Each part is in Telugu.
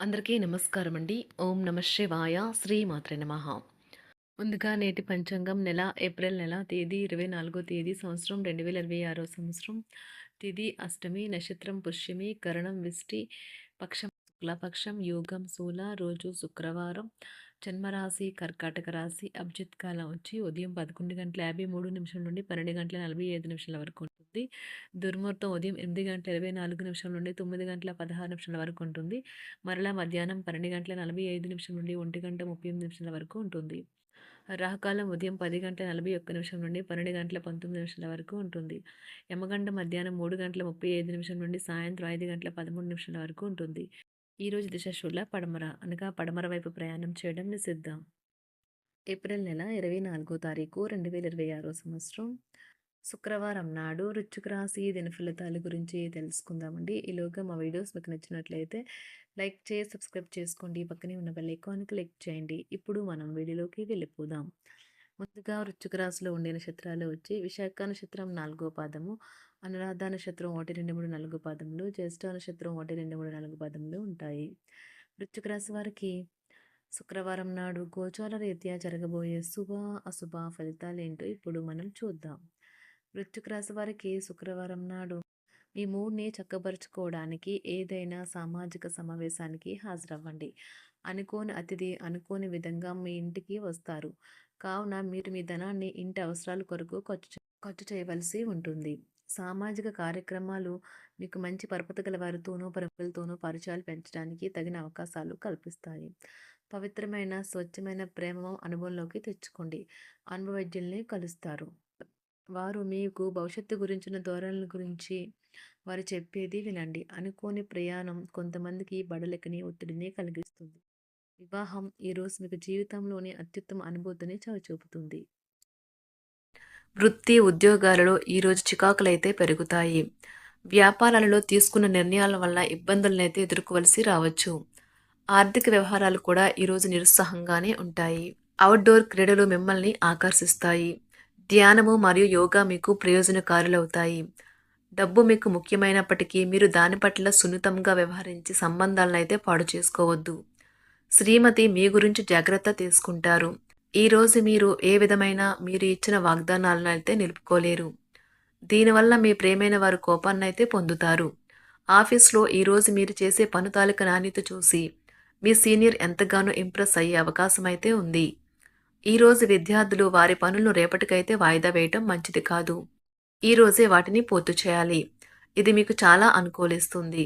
అందరికీ నమస్కారం అండి. ఓం నమ శివాయ. శ్రీమాత్రే నమః. ముందుగా నేటి పంచాంగం నెల ఏప్రిల్ నెల తేదీ 24 తేదీ సంవత్సరం 2026 సంవత్సరం. తిథి అష్టమి, నక్షత్రం పుష్యమి, కరణం విష్టి, పక్షం శుక్లపక్షం, యోగం శూల, రోజు శుక్రవారం, జన్మరాశి కర్కాటక రాశి, అభిజిత్ కాలం వచ్చి ఉదయం 11:53 నుండి 12:45 వరకు ఉంటుంది. దుర్ముహూర్తం ఉదయం 8:24 నుండి 9:16 వరకు ఉంటుంది. మరలా మధ్యాహ్నం 12:45 నుండి 1:38 వరకు ఉంటుంది. రాహుకాలం ఉదయం 10:41 నుండి 12:19 వరకు ఉంటుంది. యమగండం మధ్యాహ్నం 3:35 నుండి సాయంత్రం 5:13 వరకు ఉంటుంది. ఈరోజు దిశ శూల పడమర అనగా పడమర వైపు ప్రయాణం చేయడం నిషిద్ధం. ఏప్రిల్ నెల 24 తారీఖు 2026 సంవత్సరం శుక్రవారం నాడు వృశ్చిక రాశి దిన ఫలితాల గురించి తెలుసుకుందామండి. ఈలోగా మా వీడియోస్ మీకు నచ్చినట్లయితే లైక్ చేసి సబ్స్క్రైబ్ చేసుకోండి. పక్కనే ఉన్న బెల్ ఐకాన్ క్లిక్ చేయండి. ఇప్పుడు మనం వీడియోలోకి వెళ్ళిపోదాం. ముందుగా వృశ్చిక రాశిలో ఉండే నక్షత్రాలు వచ్చి విశాఖ నక్షత్రం 4వ పాదము, అనురాధ నక్షత్రం 1, 2, 3, 4 పాదములు, జ్యేష్ఠ నక్షత్రం 1, 2, 3, 4 పాదములు ఉంటాయి. వృశ్చిక రాశి వారికి శుక్రవారం నాడు గోచార రీత్యా జరగబోయే శుభ అశుభ ఫలితాలు ఏంటో ఇప్పుడు మనం చూద్దాం. వృశ్చిక రాశి వారికి శుక్రవారం నాడు మీ మూడ్ని చక్కబరుచుకోవడానికి ఏదైనా సామాజిక సమావేశానికి హాజరవ్వండి. అనుకోని అతిథి అనుకోని విధంగా మీ ఇంటికి వస్తారు. కావున మీరు మీ ధనాన్ని ఇంటి అవసరాల కొరకు ఖర్చు చేయవలసి ఉంటుంది. సామాజిక కార్యక్రమాలు మీకు మంచి పరపతి గల వారితోనూ ప్రముఖులతోనూ పరిచయాలు పెంచడానికి తగిన అవకాశాలు కల్పిస్తాయి. పవిత్రమైన స్వచ్ఛమైన ప్రేమ అనుభవంలోకి తెచ్చుకోండి. అనుభవజ్ఞుల్ని కలుస్తారు. వారు మీకు భవిష్యత్తు గురించిన ధోరణుల గురించి వారు చెప్పేది వినండి. అనుకోని ప్రయాణం కొంతమందికి బడలికని ఒత్తిడిని కలిగిస్తుంది. వివాహం ఈరోజు మీకు జీవితంలోని అత్యుత్తమ అనుభూతిని చవిచూపుతుంది. వృత్తి ఉద్యోగాలలో ఈరోజు చికాకులైతే పెరుగుతాయి. వ్యాపారాలలో తీసుకున్న నిర్ణయాల వల్ల ఇబ్బందులనైతే ఎదుర్కోవలసి రావచ్చు. ఆర్థిక వ్యవహారాలు కూడా ఈరోజు నిరుత్సాహంగానే ఉంటాయి. అవుట్డోర్ క్రీడలు మిమ్మల్ని ఆకర్షిస్తాయి. ధ్యానము మరియు యోగా మీకు ప్రయోజనకారులవుతాయి. డబ్బు మీకు ముఖ్యమైనప్పటికీ మీరు దాని పట్ల సున్నితంగా వ్యవహరించి సంబంధాలను అయితే పాడు చేసుకోవద్దు. శ్రీమతి మీ గురించి జాగ్రత్త తీసుకుంటారు. ఈరోజు మీరు ఏ విధమైన మీరు ఇచ్చిన వాగ్దానాలను అయితే నిలుపుకోలేరు. దీనివల్ల మీ ప్రేమైన వారు కోపాన్నైతే పొందుతారు. ఆఫీస్లో ఈరోజు మీరు చేసే పను తాలూకా నాణ్యత చూసి మీ సీనియర్ ఎంతగానో ఇంప్రెస్ అయ్యే అవకాశం అయితే ఉంది. ఈరోజు విద్యార్థులు వారి పనులను రేపటికైతే వాయిదా వేయటం మంచిది కాదు. ఈరోజే వాటిని పూర్తి చేయాలి. ఇది మీకు చాలా అనుకూలిస్తుంది.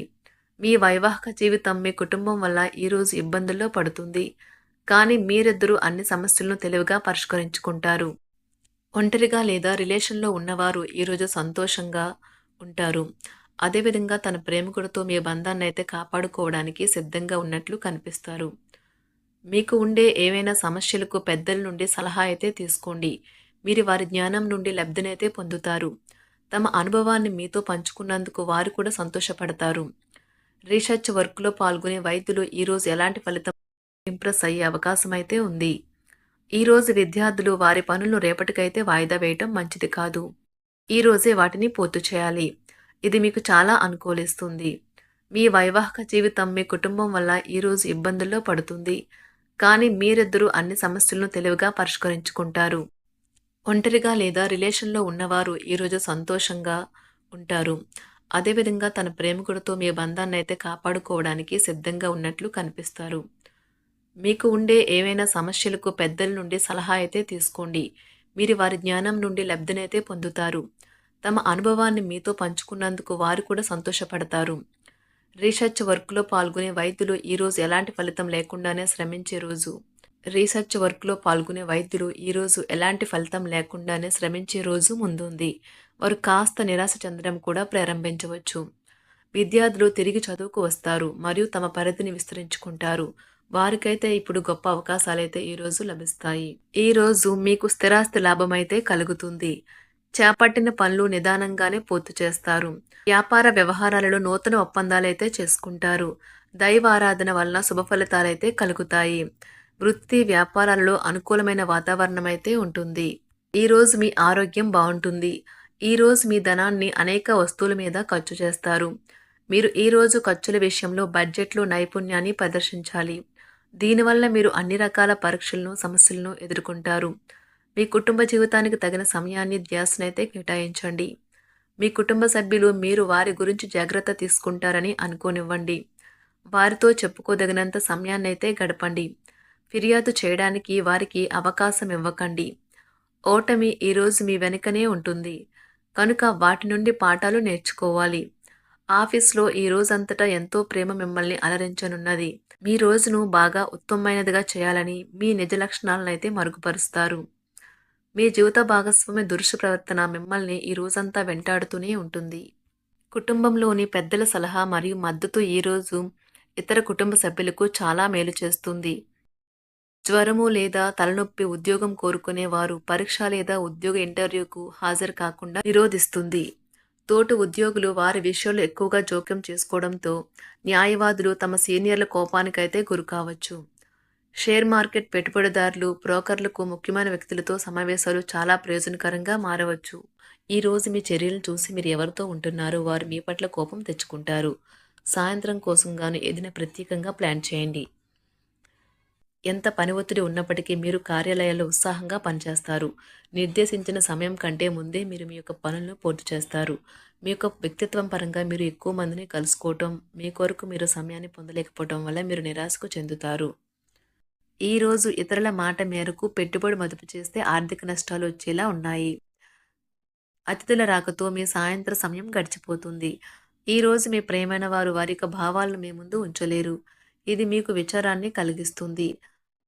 మీ వైవాహిక జీవితం మీ కుటుంబం వల్ల ఈరోజు ఇబ్బందుల్లో పడుతుంది. కానీ మీరిద్దరూ అన్ని సమస్యలను తెలివిగా పరిష్కరించుకుంటారు. ఒంటరిగా లేదా రిలేషన్లో ఉన్నవారు ఈరోజు సంతోషంగా ఉంటారు. అదేవిధంగా తన ప్రేమికుడితో మీ బంధాన్ని అయితే కాపాడుకోవడానికి సిద్ధంగా ఉన్నట్లు కనిపిస్తారు. మీకు ఉండే ఏవైనా సమస్యలకు పెద్దల నుండి సలహా అయితే తీసుకోండి. మీరు వారి జ్ఞానం నుండి లబ్ధినైతే పొందుతారు. తమ అనుభవాన్ని మీతో పంచుకున్నందుకు వారు కూడా సంతోషపడతారు. రీసెర్చ్ వర్క్లో పాల్గొనే వైద్యులు ఈరోజు ఎలాంటి ఫలితం ఇంప్రెస్ అయ్యే అవకాశం అయితే ఉంది. ఈరోజు విద్యార్థులు వారి పనులను రేపటికైతే వాయిదా వేయటం మంచిది కాదు. ఈరోజే వాటిని పూర్తి చేయాలి. ఇది మీకు చాలా అనుకూలిస్తుంది. మీ వైవాహిక జీవితం మీ కుటుంబం వల్ల ఈరోజు ఇబ్బందుల్లో పడుతుంది. కానీ మీరిద్దరూ అన్ని సమస్యలను తెలివిగా పరిష్కరించుకుంటారు. ఒంటరిగా లేదా రిలేషన్లో ఉన్నవారు ఈరోజు సంతోషంగా ఉంటారు. అదేవిధంగా తన ప్రేమికుడితో మీ బంధాన్ని అయితే కాపాడుకోవడానికి సిద్ధంగా ఉన్నట్లు కనిపిస్తారు. మీకు ఉండే ఏవైనా సమస్యలకు పెద్దల నుండి సలహా అయితే తీసుకోండి. మీరు వారి జ్ఞానం నుండి లబ్ధినైతే పొందుతారు. తమ అనుభవాన్ని మీతో పంచుకున్నందుకు వారు కూడా సంతోషపడతారు. రీసెర్చ్ వర్క్లో పాల్గొనే వైద్యులు ఈరోజు ఎలాంటి ఫలితం లేకుండానే శ్రమించే రోజు. రీసెర్చ్ వర్క్లో పాల్గొనే వైద్యులు ఈరోజు ఎలాంటి ఫలితం లేకుండానే శ్రమించే రోజు ముందుంది. వారు కాస్త నిరాశ చెందడం కూడా ప్రారంభించవచ్చు. విద్యార్థులు తిరిగి చదువుకు వస్తారు మరియు తమ పరిధిని విస్తరించుకుంటారు. వారికైతే ఇప్పుడు గొప్ప అవకాశాలైతే ఈరోజు లభిస్తాయి. ఈరోజు మీకు స్థిరాస్తి లాభం అయితే కలుగుతుంది. చేపట్టిన పనులు నిదానంగానే పూర్తి చేస్తారు. వ్యాపార వ్యవహారాలలో నూతన ఒప్పందాలైతే చేసుకుంటారు. దైవారాధన వలన శుభ ఫలితాలైతే కలుగుతాయి. వృత్తి వ్యాపారాలలో అనుకూలమైన వాతావరణం అయితే ఉంటుంది. ఈరోజు మీ ఆరోగ్యం బాగుంటుంది. ఈరోజు మీ ధనాన్ని అనేక వస్తువుల మీద ఖర్చు చేస్తారు. మీరు ఈ రోజు ఖర్చుల విషయంలో బడ్జెట్‌లో నైపుణ్యాన్ని ప్రదర్శించాలి. దీనివల్ల మీరు అన్ని రకాల పరీక్షలను, సమస్యలను ఎదుర్కొంటారు. మీ కుటుంబ జీవితానికి తగిన సమయాన్ని, ధ్యాసనైతే కేటాయించండి. మీ కుటుంబ సభ్యులు మీరు వారి గురించి జాగ్రత్త తీసుకుంటారని అనుకోనివ్వండి. వారితో చెప్పుకోదగినంత సమయాన్నైతే గడపండి. ఫిర్యాదు చేయడానికి వారికి అవకాశం ఇవ్వకండి. ఓటమి ఈరోజు మీ వెనుకనే ఉంటుంది. కనుక వాటి నుండి పాఠాలు నేర్చుకోవాలి. ఆఫీస్‌లో ఈ రోజంతటా ఎంతో ప్రేమ మిమ్మల్ని అలరించనున్నది. మీ రోజును బాగా ఉత్తమమైనదిగా చేయాలని మీ నిజ లక్షణాలనైతే మరుగుపరుస్తారు. మీ జీవిత భాగస్వామి దురుసు ప్రవర్తన మిమ్మల్ని ఈ రోజంతా వెంటాడుతూనే ఉంటుంది. కుటుంబంలోని పెద్దల సలహా మరియు మద్దతు ఈరోజు ఇతర కుటుంబ సభ్యులకు చాలా మేలు చేస్తుంది. జ్వరము లేదా తలనొప్పి ఉద్యోగం కోరుకునేవారు పరీక్ష లేదా ఉద్యోగ ఇంటర్వ్యూకు హాజరు కాకుండా నిరోధిస్తుంది. తోటి ఉద్యోగులు వారి విషయాల్లో ఎక్కువగా జోక్యం చేసుకోవడంతో న్యాయవాదులు తమ సీనియర్ల కోపానికైతే గురికావచ్చు. షేర్ మార్కెట్ పెట్టుబడిదారులు, బ్రోకర్లకు ముఖ్యమైన వ్యక్తులతో సమావేశాలు చాలా ప్రయోజనకరంగా మారవచ్చు. ఈ రోజు మీ చర్యలను చూసి మీరు ఎవరితో ఉంటున్నారో వారు మీ పట్ల కోపం తెచ్చుకుంటారు. సాయంత్రం కోసం గాను ఏదైనా ప్రత్యేకంగా ప్లాన్ చేయండి. ఎంత పని ఒత్తిడి ఉన్నప్పటికీ మీరు కార్యాలయాల్లో ఉత్సాహంగా పనిచేస్తారు. నిర్దేశించిన సమయం కంటే ముందే మీరు మీ యొక్క పనులను పూర్తి చేస్తారు. మీ యొక్క వ్యక్తిత్వం పరంగా మీరు ఎక్కువ మందిని కలుసుకోవటం, మీ కొరకు మీరు సమయాన్ని పొందలేకపోవటం వల్ల మీరు నిరాశకు చెందుతారు. ఈరోజు ఇతరుల మాట మేరకు పెట్టుబడి మదుపు చేస్తే ఆర్థిక నష్టాలు వచ్చేలా ఉన్నాయి. అతిథుల రాకతో మీ సాయంత్ర సమయం గడిచిపోతుంది. ఈరోజు మీ ప్రియమైన వారు వారి యొక్క భావాలను మీ ముందు ఉంచలేరు. ఇది మీకు విచారాన్ని కలిగిస్తుంది.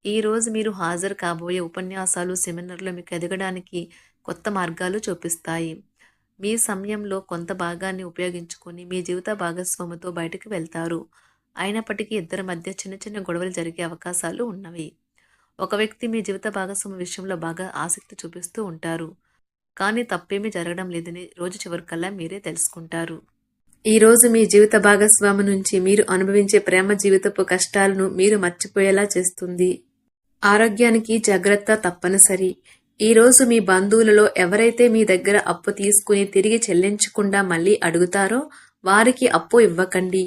ఈరోజు మీరు హాజరు కాబోయే ఉపన్యాసాలు, సెమినార్లు మీకు ఎదగడానికి కొత్త మార్గాలు చూపిస్తాయి. మీ సమయంలో కొంత భాగాన్ని ఉపయోగించుకొని మీ జీవిత భాగస్వామితో బయటకు వెళ్తారు. అయినప్పటికీ ఇద్దరి మధ్య చిన్న చిన్న గొడవలు జరిగే అవకాశాలు ఉన్నవి. ఒక వ్యక్తి మీ జీవిత భాగస్వామి విషయంలో బాగా ఆసక్తి చూపిస్తూ ఉంటారు. కానీ తప్పేమీ జరగడం లేదని రోజు చివరికల్లా మీరే తెలుసుకుంటారు. ఈరోజు మీ జీవిత భాగస్వామి నుంచి మీరు అనుభవించే ప్రేమ జీవితపు కష్టాలను మీరు మర్చిపోయేలా చేస్తుంది. ఆరోగ్యానికి జాగ్రత్త తప్పనిసరి. ఈరోజు మీ బంధువులలో ఎవరైతే మీ దగ్గర అప్పు తీసుకుని తిరిగి చెల్లించకుండా మళ్ళీ అడుగుతారో వారికి అప్పు ఇవ్వకండి.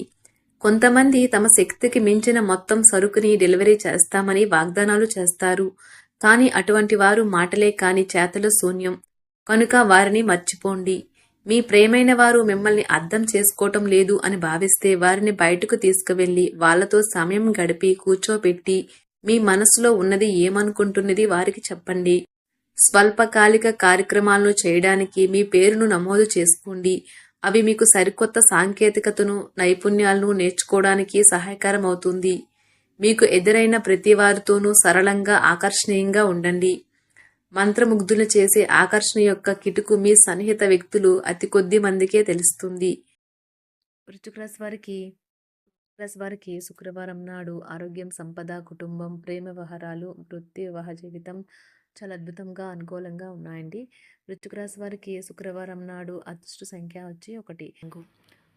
కొంతమంది తమ శక్తికి మించిన మొత్తం సరుకుని డెలివరీ చేస్తామని వాగ్దానాలు చేస్తారు. కానీ అటువంటి వారు మాటలే కాని చేతలు శూన్యం. కనుక వారిని మర్చిపోండి. మీ ప్రియమైన వారు మిమ్మల్ని అర్థం చేసుకోవటం లేదు అని భావిస్తే వారిని బయటకు తీసుకువెళ్ళి వాళ్లతో సమయం గడిపి కూర్చోబెట్టి మీ మనసులో ఉన్నది ఏమనుకుంటున్నది వారికి చెప్పండి. స్వల్పకాలిక కార్యక్రమాలను చేయడానికి మీ పేరును నమోదు చేసుకోండి. అవి మీకు సరికొత్త సాంకేతికతను, నైపుణ్యాలను నేర్చుకోవడానికి సహాయకరం అవుతుంది. మీకు ఎదురైన ప్రతి వారితోనూ సరళంగా, ఆకర్షణీయంగా ఉండండి. మంత్రముగ్ధులు చేసే ఆకర్షణ యొక్క కిటుకు మీ సన్నిహిత వ్యక్తులు అతి కొద్ది మందికే తెలుస్తుంది. వృశ్చిక రాశి వారికి శుక్రవారం నాడు ఆరోగ్యం, సంపద, కుటుంబం, ప్రేమ వ్యవహారాలు, వృత్తి, వివాహ జీవితం చాలా అద్భుతంగా అనుకూలంగా ఉన్నాయండి. వృశ్చిక రాశి వారికి శుక్రవారం నాడు అదృష్ట సంఖ్య వచ్చి 1 రంగు.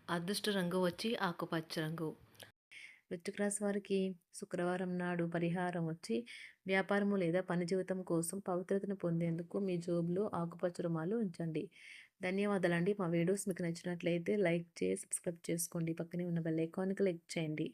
అదృష్ట రంగు వచ్చి ఆకుపచ్చ రంగు. వృశ్చిక రాశి వారికి శుక్రవారం నాడు పరిహారం వచ్చి వ్యాపారము లేదా పని జీవితం కోసం పవిత్రతను పొందేందుకు మీ జోబులో ఆకుపచ్చ రుమాలు ఉంచండి. ధన్యవాదాలండి. మా వీడియోస్ మీకు నచ్చినట్లయితే లైక్ చేసి సబ్స్క్రైబ్ చేసుకోండి. పక్కనే ఉన్న బెల్ ఐకాన్కి క్లిక్ చేయండి.